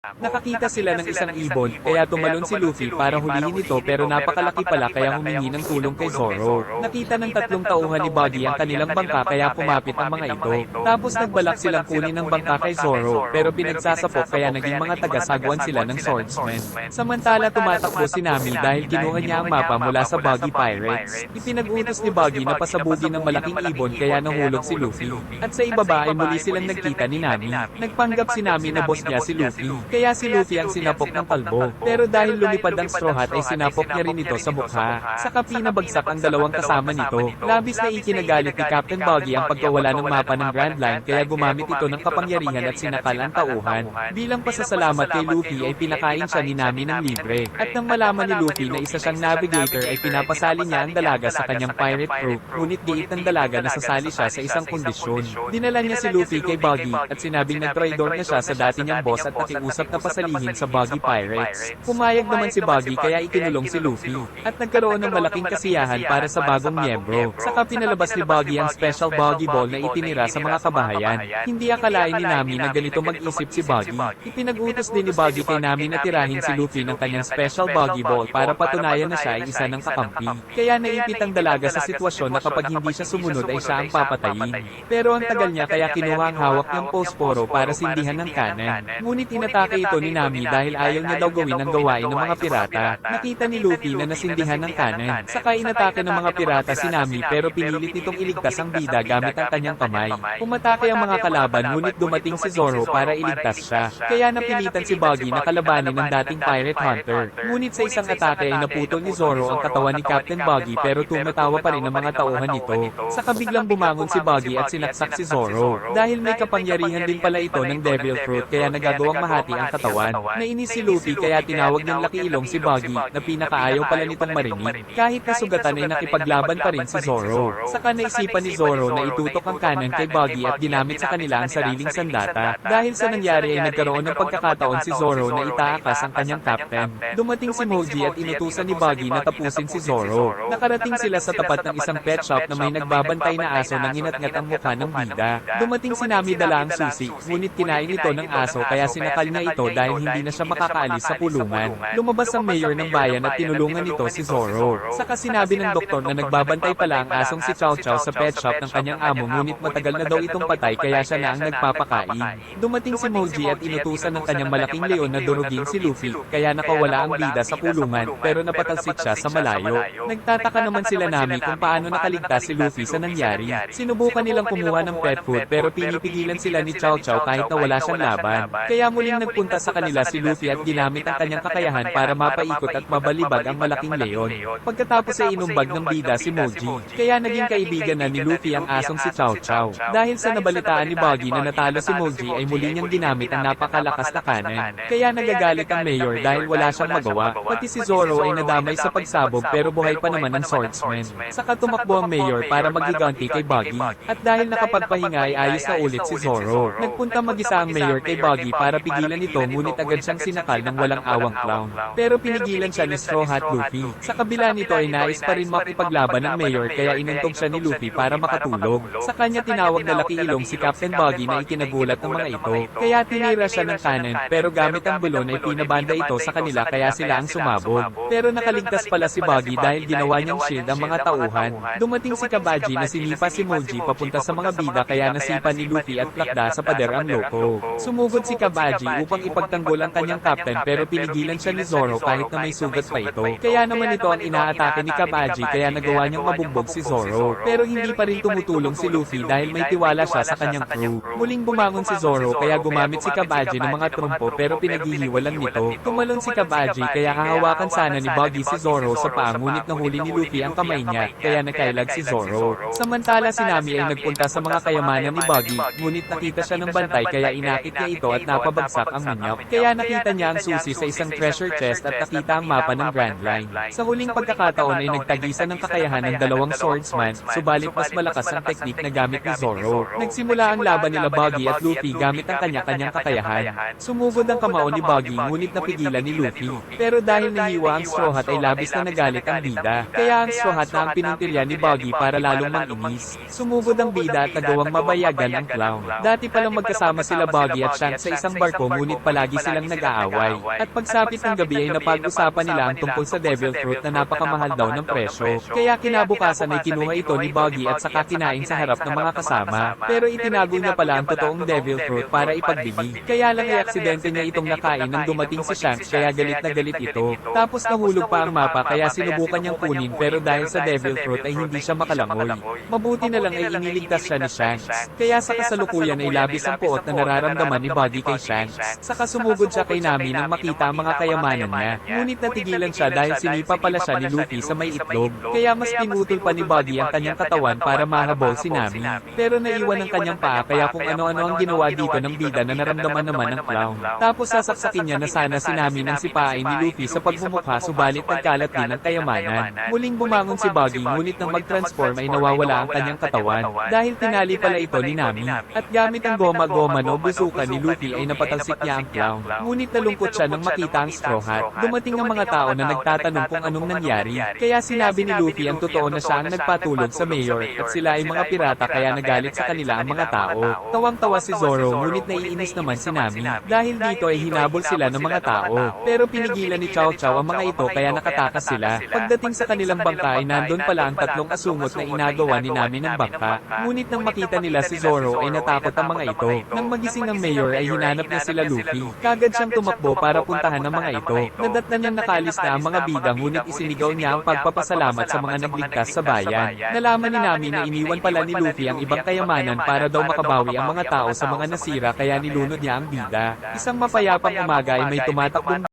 Nakakita sila ng isang ibon, kaya tumalon si Luffy para hulihin ito pero napakalaki pala kaya humingi ng tulong kay Zoro. Nakita ng tatlong tauhan ni Buggy ang kanilang bangka kaya kumapit ang mga ito. Tapos nagbalak silang kunin ang bangka kay Zoro, pero pinagsasapok kaya naging mga taga-sagwan sila ng swordsman. Samantala tumatakbo si Nami dahil kinuha niya ang mapa mula sa Buggy Pirates. Ipinag-utos ni Buggy na pasabugin ng malaking ibon kaya nahulog si Luffy. At sa ibaba ay muli silang nagkita ni Nami. Nagpanggap si Nami na boss niya si Luffy. Kaya si Luffy ang sinapok ng kalbo. Pero dahil lumipad ang Straw Hat ay sinapok niya rin ito sa mukha. Saka pinabagsak ang dalawang kasama nito. Labis na ikinagalit ni Captain Buggy ang pagkawala ng mapa ng Grand Line kaya gumamit ito ng kapangyarihan at sinakal ang tauhan. Bilang pasasalamat kay Luffy ay pinakain siya ni Nami ng libre. At nang malaman ni Luffy na isa siyang navigator ay pinapasali niya ang dalaga sa kanyang pirate crew. Ngunit giit ng dalaga na sasali siya sa isang kondisyon. Dinala niya si Luffy kay Buggy at sinabing nag-traidor na siya sa dati niyang boss at nakiusap na pasalihin sa Buggy Pirates. Pumayag naman si Buggy kaya ikinulong si Luffy. At nagkaroon ng malaking kasiyahan para sa bagong miyembro. Saka pinalabas ni Buggy ang special Buggy Ball na itinira sa mga kabahayan. Hindi akalain ni Nami na ganito mag-isip si Buggy. Ipinag-utos din ni Buggy kay Nami na tirahin si Luffy ng kanyang special Buggy Ball para patunayan na siya ay isa ng kakampi. Kaya naipit ang dalaga sa sitwasyon na kapag hindi siya sumunod ay siya ang papatayin. Pero ang tagal niya kaya kinuha ang hawak niyang posporo para sindihan ng kanan. Ngunit inatake ito ni Nami dahil ayaw niya daw gawin ang gawain ng mga pirata. Nakita ni Luffy na nasindihan ng kanan. Saka inatake ng mga pirata si Nami pero pinilit nitong iligtas ang bida gamit ang kanyang kamay. Pumatake ang mga kalaban ngunit dumating si Zoro para iligtas siya. Kaya napilitan si Buggy na kalabanin ng dating pirate hunter. Ngunit sa isang atake ay naputol ni Zoro ang katawan ni Captain Buggy pero tumatawa pa rin ang mga tauhan nito. Saka biglang bumangon si Buggy at sinaksak si Zoro. Dahil may kapangyarihan din pala ito ng Devil Fruit kaya nagagawang mahati ang katawan. Nainis si Luffy kaya tinawag ng Laki Ilong si Buggy na pinakaayaw pala nitong marinig. Kahit nasugatan ay nakipaglaban pa rin si Zoro. Saka naisipan ni Zoro na itutok ang kanan kay Buggy at ginamit sa kanila ang sariling sandata. Dahil sa nangyari ay nagkaroon ng pagkakataon si Zoro na itaakas ang kanyang captain. Dumating si Moji at inutusan ni Buggy na tapusin si Zoro. Nakarating sila sa tapat ng isang pet shop na may nagbabantay na aso nang inatngat ang mukha ng bida. Dumating si Nami dala ang susi, ngunit kinain ito ng aso kaya sinakal niya ito dahil hindi na siya makakaalis sa pulungan. Lumabas ang mayor ng bayan at tinulungan nito si Zoro. Saka sinabi ng doktor na nagbabantay pala ang asong si Chow Chow sa pet shop ng kanyang amo ngunit matagal na daw itong patay kaya siya na ang nagpapakain. Dumating si Moji at inutusan ng kanyang malaking leon na durugin si Luffy kaya nakawala ang bida sa pulungan pero napatalsik siya sa malayo. Nagtataka naman sila Nami kung paano nakaligtas si Luffy sa nangyari. Sinubukan nilang kumuha ng pet food pero pinipigilan sila ni Chow Chow kahit na wala siyang laban. Kaya muling nagpunta sa kanila si Luffy at ginamit ang kanyang kakayahan para mapaikot at mabalibag ang malaking leon. Pagkatapos ay inumbag ng bida si Moji. Kaya naging kaibigan na ni Luffy ang asong si Chow Chow. Dahil sa nabalitaan ni Buggy na natalo si Moji ay muli niyang ginamit ang napakalakas na kanan. Kaya nagagalit ang mayor dahil wala siyang magawa. Pati si Zoro ay nadamay sa pagsabog pero buhay pa naman ang swordsman. Saka tumakbo ang mayor para magiganti kay Buggy. At dahil nakapagpahinga ay ayos na ulit si Zoro. Nagpunta mag-isa ang mayor kay Buggy para pigilan ito ngunit agad siyang sinakal ng walang awang clown. Pero pinigilan siya ni Straw Hat Luffy. Sa kabila nito ay nais pa rin makipaglaban ng mayor kaya inuntog siya ni Luffy para makatulog. Sa kanya tinawag na Laki Ilong si Captain Buggy na ikinagulat ng mga ito. Kaya tinira siya ng kanan pero gamit ang bulon ay pinabanda ito sa kanila kaya sila ang sumabog. Pero nakaligtas pala si Buggy dahil ginawa niyang shield ang mga tauhan. Dumating si Kabaji na sinipa si Moji papunta sa mga bida kaya nasipa ni Luffy at plakda sa pader ang loko. Sumugod si Kabaji upang ipagtanggol ang kanyang captain pero pinigilan siya ni Zoro kahit na may sugat pa ito. Kaya naman ito ang inaatake ni Kabaji kaya nagawa niyang mabugbog si Zoro. Pero hindi pa rin tumutulong si Luffy dahil may tiwala siya sa kanyang crew. Muling bumangon si Zoro kaya gumamit si Kabaji ng mga trumpo pero pinaghihiwalan nito. Tumalon si Kabaji kaya hahawakan sana ni Buggy si Zoro sa paa ngunit nahuli ni Luffy ang kamay niya kaya nakailag si Zoro. Samantala si Nami ay nagpunta sa mga kayamanan ni Buggy ngunit nakita siya ng bantay kaya inakit niya ito at napabagsak ang manyak. Kaya nakita niya ang susi sa isang treasure chest at nakita ang mapa ng Grand Line. Sa huling pagkakataon ay nagtagisan ng kakayahan ng dalawang swordsman subalit mas malakas ang teknik na gamit ni Zoro. Nagsimula ang laban nila Buggy at Luffy gamit ang kanya-kanyang kakayahan. Sumugod ang kamao ni Buggy ngunit napigilan ni Luffy. Pero dahil nahiwa ang Straw Hat ay labis na nagalit ang bida. Kaya ang Straw Hat na ang pinuntirya ni Buggy para lalong manginis. Sumugod ang bida at nagawang mabayagan ang clown. Dati palang magkasama sila Buggy at Shanks sa isang barko ngunit ngunit palagi silang nag-aaway. At pagsapit ng gabi ay napag-usapan nila ang tungkol sa devil fruit na napakamahal daw ng presyo. Kaya kinabukasan ay kinuha ito ni Buggy at saka kinain sa harap ng mga kasama. Pero itinago niya pala ang totoong devil fruit para ipagbili. Kaya lang ay aksidente niya itong nakain nang dumating si Shanks kaya galit na galit ito. Tapos nahulog pa ang mapa kaya sinubukan niyang kunin pero dahil sa devil fruit ay hindi siya makalangoy. Mabuti na lang ay iniligtas siya ni Shanks. Kaya sa kasalukuyan ay labis ang puot na nararamdaman ni Buggy kay Shanks. Saka sumugod siya kay Nami nang makita ang mga kayamanan niya. Ngunit natigilan siya dahil sinipa pala siya ni Luffy sa may itlog. Kaya mas pinutol pa ni Buggy ang kanyang katawan para mahabol si Nami. Pero naiwan ang kanyang paa kaya kung ano-ano ang ginawa dito ng bida na naramdaman naman ng clown. Tapos sasaksakin niya na sana si Nami nang sipain ni Luffy sa pagmumukha subalit nagkalat din ang kayamanan. Muling bumangon si Buggy ngunit nang mag-transform ay nawawala ang kanyang katawan. Dahil tinali pala ito ni Nami. At gamit ang goma-goma no busukan ni Luffy ay napatalsik niya ang clown. Ngunit nalungkot siya nang makita ang Straw Hat. Dumating ang mga tao na nagtatanong kung anong nangyari. Kaya sinabi ni Luffy ang totoo na siya ang nagpatulog sa mayor at sila ay mga pirata kaya nagalit sa kanila ang mga tao. Tawang-tawa si Zoro ngunit naiinis naman si Nami. Dahil dito ay hinabol sila ng mga tao. Pero pinigilan ni Chow Chow ang mga ito kaya nakatakas sila. Pagdating sa kanilang bangka ay nandun pala ang tatlong asungot na inagawa ni Nami ng bangka. Ngunit nang makita nila si Zoro ay natakot ang mga ito. Nang magising ang mayor ay hinanap niya sila Luffy. Kagad siyang tumakbo para puntahan ang mga ito. Nadatnan niyang nakalis na ang mga bida ngunit isinigaw niya ang pagpapasalamat sa mga nagligtas sa bayan. Nalaman ni Nami na iniwan pala ni Luffy ang ibang kayamanan para daw makabawi ang mga tao sa mga nasira kaya nilunod niya ang bida. Isang mapayapang umaga ay may tumatakbong